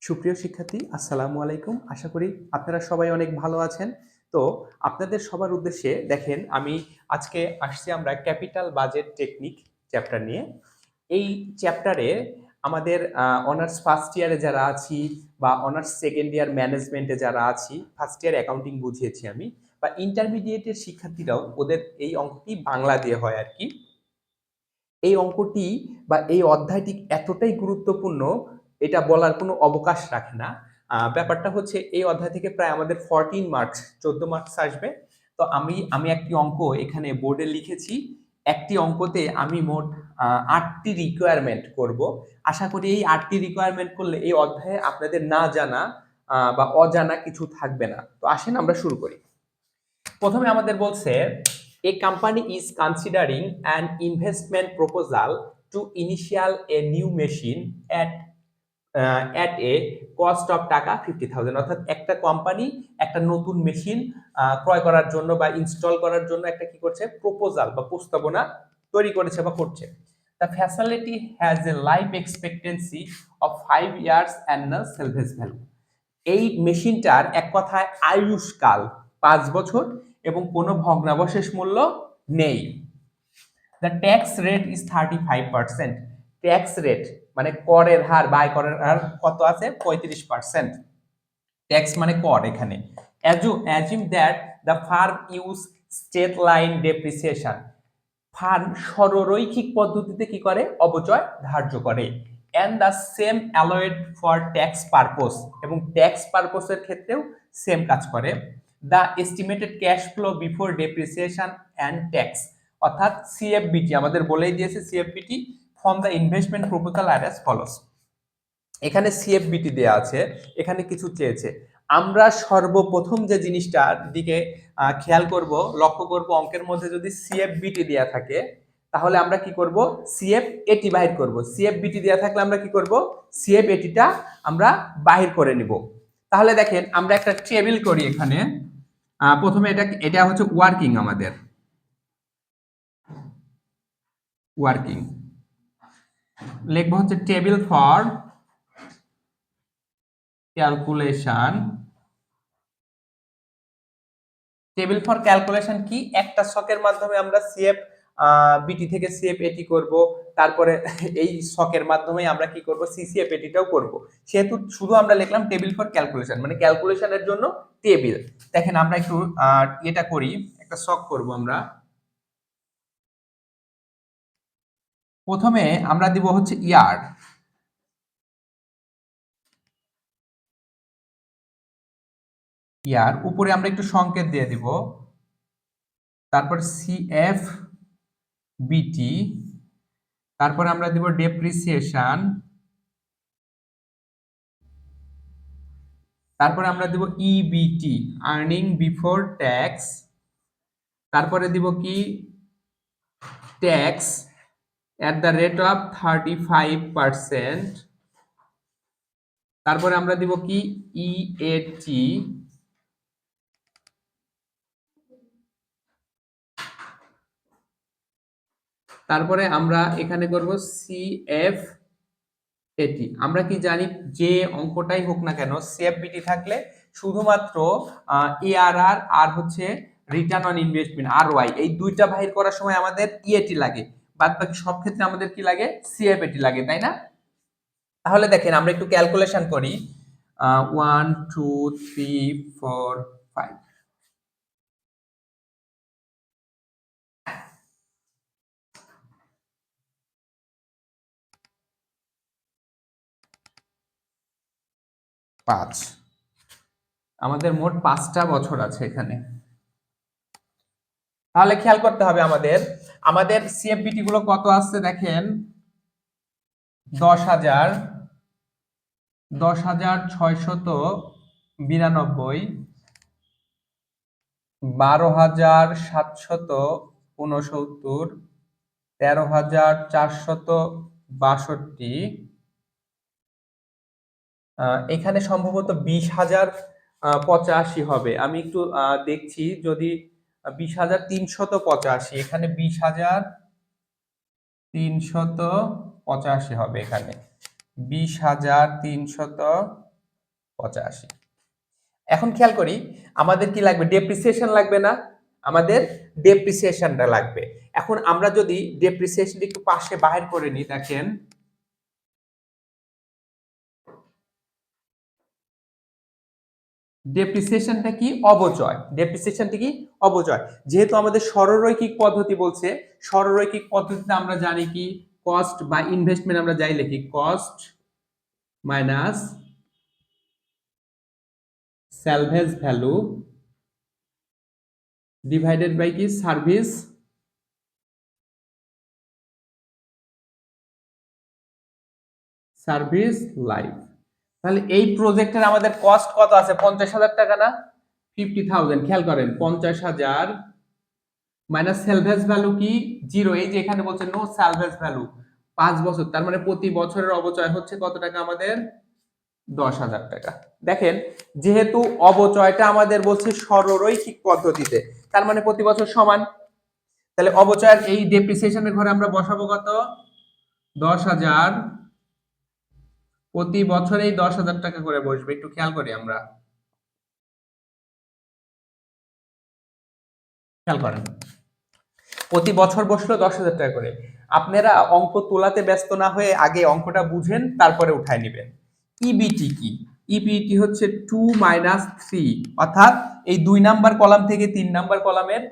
সুপ্রিয় শিক্ষার্থী, আসসালামু আলাইকুম। আশা করি আপনারা সবাই অনেক ভালো আছেন। তো আপনাদের সবার উদ্দেশ্যে দেখেন আমি আজকে আসছি আমরা ক্যাপিটাল বাজেট টেকনিক চ্যাপ্টার নিয়ে। এই চ্যাপ্টারে আমাদের অনার্স ফার্স্ট ইয়ারে যারা আছি বা অনার্স সেকেন্ড ইয়ার ম্যানেজমেন্টে যারা আছি, ফার্স্ট ইয়ার অ্যাকাউন্টিং বুঝিয়েছি আমি, বা ইন্টারমিডিয়েটের শিক্ষার্থীরাও ওদের এই অঙ্কটি বাংলা দিয়ে হয় আর কি। এই অঙ্কটি বা এই অধ্যায়টি এতটাই গুরুত্বপূর্ণ, এটা বলার কোনো অবকাশ রাখে না। ব্যাপারটা হচ্ছে এই অধ্যায় থেকে প্রায় আমাদের 14 মার্কস 14 মার্কস আসবে। তো আমি একটি অঙ্ক এখানে বোর্ডে লিখেছি। একটি অঙ্কতে আমি মোট 8টি রিকোয়ারমেন্ট করব। আশা করি এই 8টি রিকোয়ারমেন্ট করলে এই অধ্যায়ে আপনাদের না জানা বা অজানা কিছু থাকবে না। তো আসেন আমরা শুরু করি। প্রথমে আমাদের বলছে a company is considering an investment proposal to initial a new machine at a cost of টাকা 50,000। অর্থাৎ একটা কোম্পানি একটা নতুন মেশিন ক্রয় করার জন্য বা ইনস্টল করার জন্য একটা কি করছে, প্রপোজাল বা প্রস্তাবনা তৈরি করেছে বা করছে। The facility has a life expectancy of 5 years and no salvage value। এই মেশিনটার এক কথায় আয়ুষ্কাল 5 বছর এবং কোনো ভগ্নাবশেষ মূল্য নেই। The tax rate is 35%। Tax rate মানে করের হার বা আয় করের হার কত আছে? 35%। ট্যাক্স মানে কর এখানে। Assume that the firm use straight line depreciation. Firm সরলরৈখিক পদ্ধতিতে কি করে? অবচয় ধার্য করে। And the same allowed for tax purpose, এবং ট্যাক্স পারপোজের ক্ষেত্রেও সেম কাজ করে। The estimated cash flow before depreciation and tax, অর্থাৎ সিএফবিটি আমাদের বলেই দিয়েছে, CFBT from the investment proposal are as follows. এখানে সিএফবিটি দেয়া আছে, এখানে কিছু চেয়েছে। আমরা সর্বপ্রথম যে জিনিসটার দিকে খেয়াল করব, লক্ষ্য করব, অঙ্কের মধ্যে যদি সিএফবিটি দেয়া থাকে তাহলে আমরা কি করব? সিএফ এটি বাহির করব। সিএফবিটি দেয়া থাকলে আমরা কি করব? সিএফ এটিটা আমরা বাহির করে নিব। তাহলে দেখেন আমরা একটা টেবিল করি এখানে। প্রথমে এটা হচ্ছে ওয়ার্কিং, আমাদের ওয়ার্কিং লিখব হচ্ছে table for calculation. Table for calculation কি? একটা ছকের মাধ্যমে আমরা সিএফ বিটি থেকে সিএফ এটি করব, তারপরে এই ছকের মাধ্যমে আমরা কি করব? সিসিএফ এটিটাও করব। সেহেতু শুধু আমরা লিখলাম টেবিল ফর ক্যালকুলেশন, মানে ক্যালকুলেশনের জন্য টেবিল। দেখেন আমরা একটু এটা করি, একটা ছক করব আমরা। প্রথমে আমরা দিব হচ্ছে ইয়ার, উপরে আমরা একটু সংকেত দিয়ে দিব, তারপর সিএফ বিটি, তারপরে আমরা দিব ডেপ্রিসিয়েশন, তারপরে আমরা দিব ইবিটি, আর্নিং বিফোর ট্যাক্স, তারপরে দিব কি? Tax at the rate of 35%, তারপরে আমরা দিব কি? ইএটি, তারপরে আমরা এখানে করব সিএফ এটি। আমরা কি জানি, যে অঙ্কটাই হোক না কেন সিএফবিটি থাকলে শুধুমাত্র এআরআর আর হচ্ছে রিটার্ন অন ইনভেস্টমেন্ট আরওআই, এই দুইটা বাহির করার সময় আমাদের ইএটি লাগে, বাদ বাকি সব ক্ষেত্রে আমাদের কি লাগে? সিএফএটি লাগে, তাই না? তাহলে দেখেন আমরা একটু ক্যালকুলেশন করি। 1 2 3 4 5, আমাদের মোট 5টা বছর আছে এখানে। তাহলে খেয়াল করতে হবে আমাদের আমাদের সিএফবিটি গুলো কত আসছে দেখেন। 10,000, 10,692, 12,769, 13,462, এখানে সম্ভবত 20,085 হবে। আমি একটু দেখছি, যদি 20,385, এখানে 20,385 হবে, এখানে 20,385 85। এখন খেয়াল করি আমাদের কি লাগবে, ডেপ্রিসিয়েশন লাগবে না, আমাদের ডেপ্রিসিয়েশনটা লাগবে। এখন আমরা যদি ডেপ্রিসিয়েশন একটু পাশে বাহির করে নিই, দেখেন ডেপ্রিসিয়েশনটা কি, অবচয়। ডেপ্রিসিয়েশনটা কি, অবচয়। যেহেতু আমাদের সরলরৈখিক পদ্ধতি বলছে, সরলরৈখিক পদ্ধতিতে আমরা জানি কি কস্ট বা ইনভেস্টমেন্ট আমরা যাই লিখি cost minus salvage value divided by কি সার্ভিস লাইফ। তাহলে এই প্রজেক্টের আমাদের কস্ট কত আছে, 50,000 টাকা না, 50,000। খেয়াল করেন 50,000 মাইনাস সেলভেজ ভ্যালু কি জিরো, এই যে এখানে বলছে নো সেলভেজ ভ্যালু 5 বছর, তার মানে প্রতি বছরের অবচয় হচ্ছে কত টাকা আমাদের, 10,000 টাকা। দেখেন যেহেতু অবচয়টা আমাদের বলছে সরলরৈখিক পদ্ধতিতে, তার মানে প্রতি বছর সমান, তাহলে অবচয়ের এই ডেপ্রিসিয়েশনের ঘরে আমরা বসাবো কত, 10,000, প্রতি বছরেই 10,000 টাকা করে বসবে। একটু খেয়াল করি আমরা, খেয়াল করেন প্রতি বছর বসলো 10,000 টাকা করে। আপনারা অঙ্ক তোলাতে ব্যস্ত না হয়ে আগে অঙ্কটা বুঝেন, তারপরে উঠায় নেবেন। ইবিটি কি, ইবিটি হচ্ছে 2 মাইনাস 3, অর্থাৎ এই 2 নাম্বার কলাম থেকে 3 নাম্বার কলামের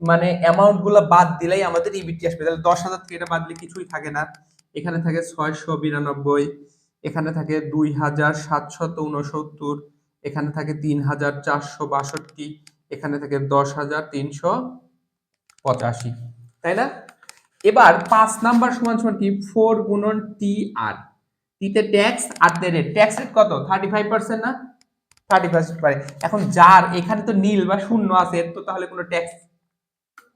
মানে অ্যামাউন্ট গুলো বাদ দিলেই আমাদের ইবিটি আসবে। তাহলে 10,000 থেকে এটা বাদ দিলে কিছুই থাকে না, এখানে থাকে 692, এখানে থাকে 2,769, এখানে থাকে 3,462, এখানে থাকে 10,385, তাই না? এবার 5 নাম্বার সমান সমান কি 4 গুণন টি আর, টিতে ট্যাক্স আর রেট, ট্যাক্স রেট কত 35% না, 30% পারে। এখন যার এখানে তো নীল বা শূন্য আছে, এর তো তাহলে কোনো ট্যাক্স,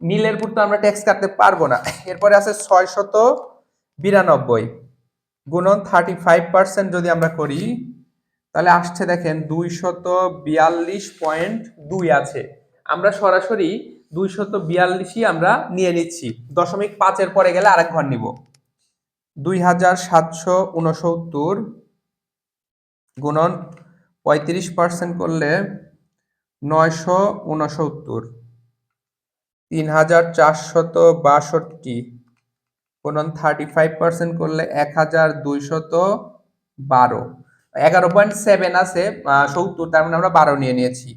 নীলের উপর তো আমরা ট্যাক্স কাটতে পারবো না। এরপরে আছে 692 গুণন 35% যদি আমরা করি, তাহলে আসছে দেখেন 242.2 আছে। আমরা সরাসরি 242ই আমরা নিয়ে নিচ্ছি, 0.5 পরে গেলে আরেক ঘর নিব। 2,769 গুণন 35% করলে 969, 3,462 গুণন 35% করলে 1,212, 11.7 আছে 70, তার মানে আমরা 12 নিয়ে নিয়েছি।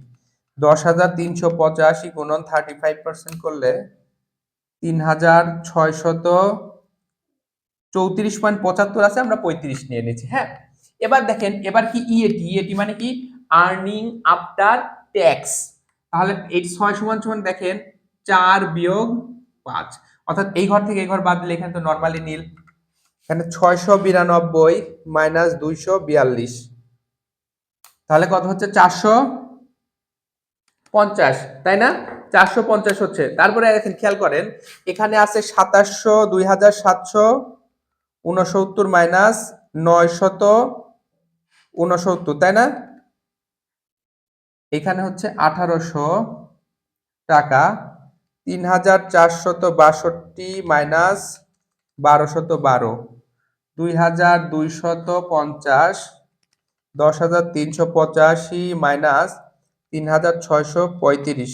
10,385 গুণন 35% করলে 3,634.75 আছে, আমরা 35 নিয়ে নিয়েছি। হ্যাঁ, এবার দেখেন এবার কি ইএটি, ইএটি মানে কি আর্নিং আফটার ট্যাক্স। তাহলে এই 6 সমান সমান দেখেন 4 বিয়োগ 5, অর্থাৎ এই ঘর থেকে এই ঘর বাদ দিলে এখানে তো নরমালি নীল, এখানে 692 মাইনাস 242, তাহলে কত হচ্ছে 450, তাই না, 450 হচ্ছে। তারপরে দেখেন খেয়াল করেন এখানে আছে 2,769 মাইনাস 969, তাই না, এখানে হচ্ছে 1,800 টাকা, 3,462 মাইনাস 1,212, 2,250, 10,385 মাইনাস 3,635,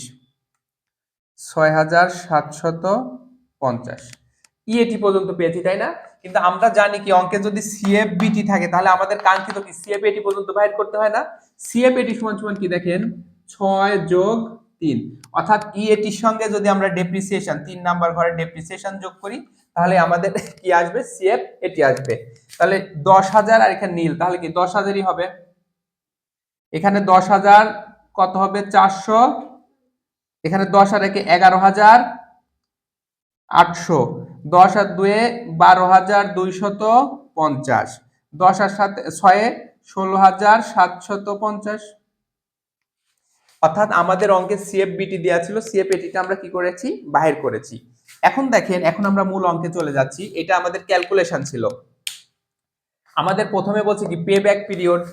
6,750। ইএটি পর্যন্ত পেয়েছি, তাই না? কিন্তু আমরা জানি কি অঙ্কে যদি সিএফবিটি থাকে তাহলে আমাদের কাঙ্ক্ষিত কি সিএফএটি পর্যন্ত বাইর করতে হয় না। সিএফএটি সমান সমান কি দেখেন 6 যোগ 3, অর্থাৎ ইএটির সঙ্গে যদি আমরা ডেপ্রিসিয়েশন 3 নাম্বার ঘরে ডেপ্রিসিয়েশন যোগ করি তাহলে আমাদের কি আসবে, সিএফএটি আসবে। তাহলে 10,000 আর এখানে নীল, তাহলে কি 10,000ই হবে। এখানে 10,000 কত হবে 400, এখানে 10 আর একে 11,800, 10 আর 2 12,250, 10 আর 6 16,750। অর্থাৎ আমাদের অঙ্কে সিএফবিটি দেওয়া ছিল, সিএফএটিটা আমরা কি করেছি, বাহির করেছি। এখন দেখেন এখন আমরা মূল অঙ্কে চলে যাচ্ছি, এটা আমাদের ক্যালকুলেশন ছিল। আমাদের প্রথমে বলছে কি পে ব্যাক পিরিয়ড,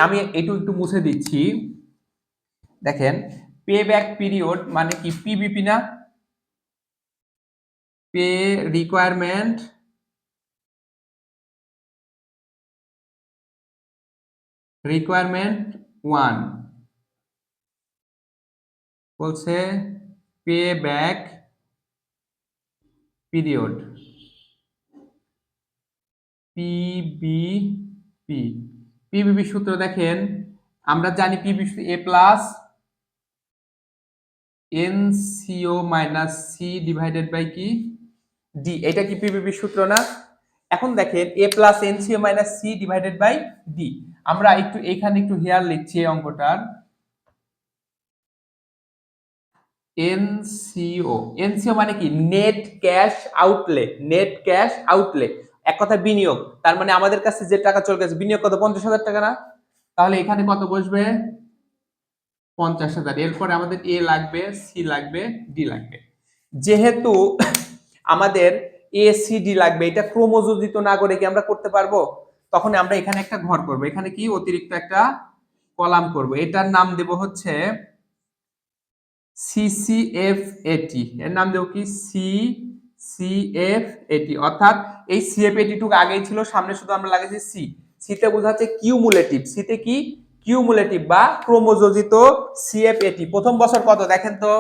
আমি একটু মুছে দিচ্ছি। দেখেন পে ব্যাক পিরিয়ড মানে কি পিবিপি না, পে রিকোয়ারমেন্ট রিকোয়ারমেন্ট 1 বলছে pay back period PBP. PBP সূত্র দেখেন, আমরা জানি PBP A plus NCO minus C divided by কি ডি। এটা কি পিবিপি সূত্র না? এখন দেখেন A plus NCO minus C divided by D. আমরা একটু এখানে একটু হেয়ার লিখছি এই অঙ্কটার। এনসিও, এনসিও মানে কি net cash outlay, net cash outlay, এক কথা বিনিয়োগ। তার মানে আমাদের কাছে যে টাকা চলে গেছে, বিনিয়োগ কত 50,000 টাকা না? তাহলে এখানে কত বসবে 50,000। এরপরে আমাদের এ লাগবে, সি লাগবে, ডি লাগবে। যেহেতু আমাদের এ সি ডি লাগবে, এটা ক্রমযোজিত না করে কি আমরা করতে পারবো? তখন আমরা এখানে একটা ঘর করব, এখানে কি অতিরিক্ত একটা কলাম করব, এটার নাম দেব হচ্ছে সিসিএফএটি। এর নাম দেব কি সিসিএফএটি, অর্থাৎ এই সিএফএটি টুকু আগেই ছিল, সামনে শুধু আমরা লাগাইছি সি। সিতে বোঝাচ্ছে কিউমুলেটিভ, সিতে কি কিউমুলেটিভ বা ক্রমযোজিত সিএফএটি। প্রথম বছর কত দেখেন তো,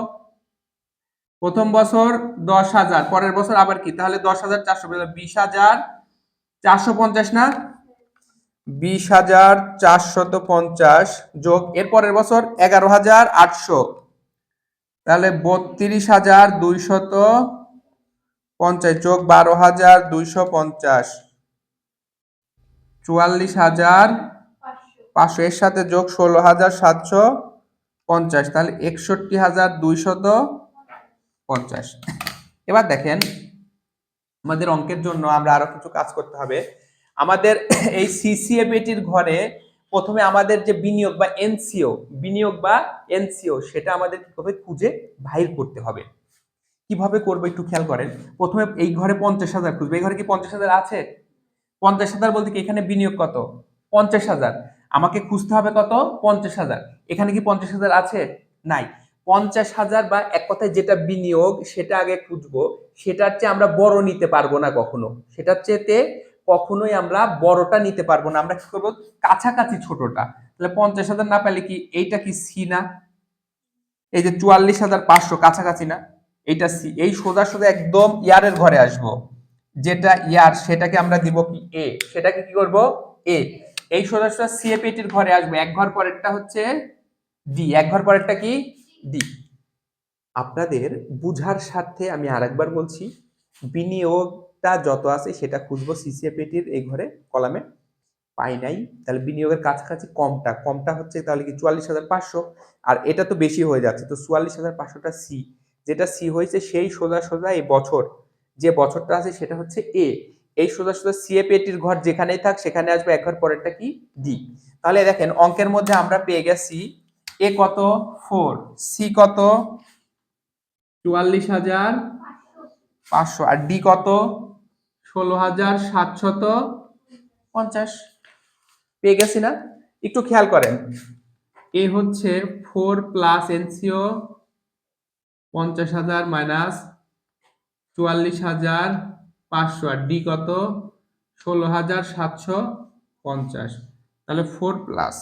প্রথম বছর 10,000, পরের বছর আবার কি, তাহলে 10,400, 20,450 না, 20,450 যোগ এর পরের বছর 11,800, তাহলে 32,250 যোগ 12,250, 44,500, এর সাথে যোগ 16,750, তাহলে 61,250। এবার দেখেন আমাদের অঙ্কের জন্য আমরা আরো কিছু কাজ করতে হবে। আমাদের এই সিসিএফএটির ঘরে প্রথমে আমাদের যে বিনিয়োগ বা এনসিও, বিনিয়োগ বা এনসিও, সেটা আমাদের কিভাবে খুঁজে বাহির করতে হবে। কিভাবে করবো একটু খেয়াল করেন। প্রথমে এই ঘরে 50,000 খুঁজবে, এই ঘরে কি 50,000 আছে? 50,000 বলতে কি এখানে বিনিয়োগ কত 50,000, আমাকে খুঁজতে হবে কত 50,000। এখানে কি 50,000 আছে? নাই। 50,000 বা এক কথায় যেটা বিনিয়োগ সেটা আগে খুঁজবো, সেটার চেয়ে আমরা বড় নিতে পারবো না কখনো, সেটার চেয়েতে কখনোই আমরা বড়টা নিতে পারবো না। আমরা কি করবো কাছাকাছি ছোটটা। তাহলে 50,000 না পেলে কি এইটা কি সি না? এই যে 44,500 কাছাকাছি না? এইটা সি। এই সোজা সোজা একদম ইয়ারের ঘরে আসবো, যেটা ইয়ার সেটাকে আমরা দিব কি এ, সেটাকে কি করব এ। এই সোজা সোজা সিএফএটির ঘরে আসবে, এক ঘর পরেরটা হচ্ছে ডি, এক ঘর পরেরটা কি ডি। আপনাদের বুঝার স্বার্থে আমি আরেকবার বলছি, বিনিয়োগটা যত আছে সেটা খুঁজবো সিসিএফএটির এই ঘরে কলামে, পাই নাই, তাহলে বিনিয়োগের কাছাকাছি কমটা, কমটা হচ্ছে তাহলে কি 44,500, আর এটা তো বেশি হয়ে যাচ্ছে, তো 44,500টা সি, যেটা সি হয়েছে সেই সোজা সোজা এই বছর যে বছরটা আছে সেটা হচ্ছে এ। এই সোজা সোজা সিএফএটির ঘর যেখানেই থাক সেখানে আসবে এক ঘর পরেরটা কি ডি। তাহলে দেখেন অঙ্কের মধ্যে আমরা পেয়ে গেছি এ কত 4, সি কত 44,500, আর ডি কত 16,750। পেয়ে গেছি না? একটু খেয়াল করেন, এ হচ্ছে 4 প্লাস এনসিও 50,000 মাইনাস 44,500, আর ডি কত 16,750, তাহলে 4 প্লাস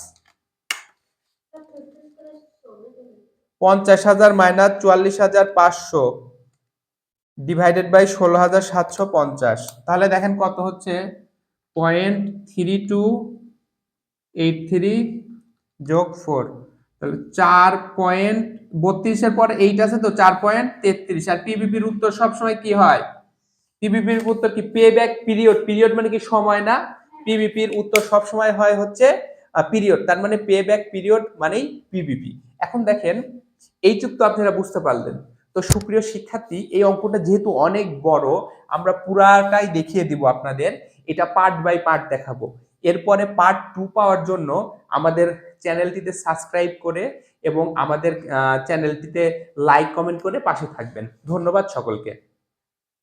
50,000 মাইনাস 44,500 ডিভাইডেড বাই 16,750, তাহলে দেখেন কত হচ্ছে 0.3283 যোগ 4, তাহলে 4.32 এর পরে 8 আছে তো 4.33। আর পিবিপির উত্তর সবসময় কি হয়, পিবিপির উত্তর কি পে ব্যাক পিরিয়ড, পিরিয়ড মানে কি সময় না, পিবিপির উত্তর সবসময় হয় হচ্ছে পিরিয়ড, তার মানে পে ব্যাক পিরিয়ড মানেই পিবিপি। এখন দেখেন এইটুক তো আপনারা বুঝতে পারলেন। তো সুপ্রিয় শিক্ষার্থী, এই অঙ্কটা যেহেতু অনেক বড়, আমরা পুরাটাই দেখিয়ে দিব আপনাদের, এটা পার্ট বাই পার্ট দেখাবো। এরপরে পার্ট 2 পাওয়ার জন্য আমাদের চ্যানেলটিতে সাবস্ক্রাইব করে এবং আমাদের চ্যানেলটিতে লাইক কমেন্ট করে পাশে থাকবেন। ধন্যবাদ সকলকে।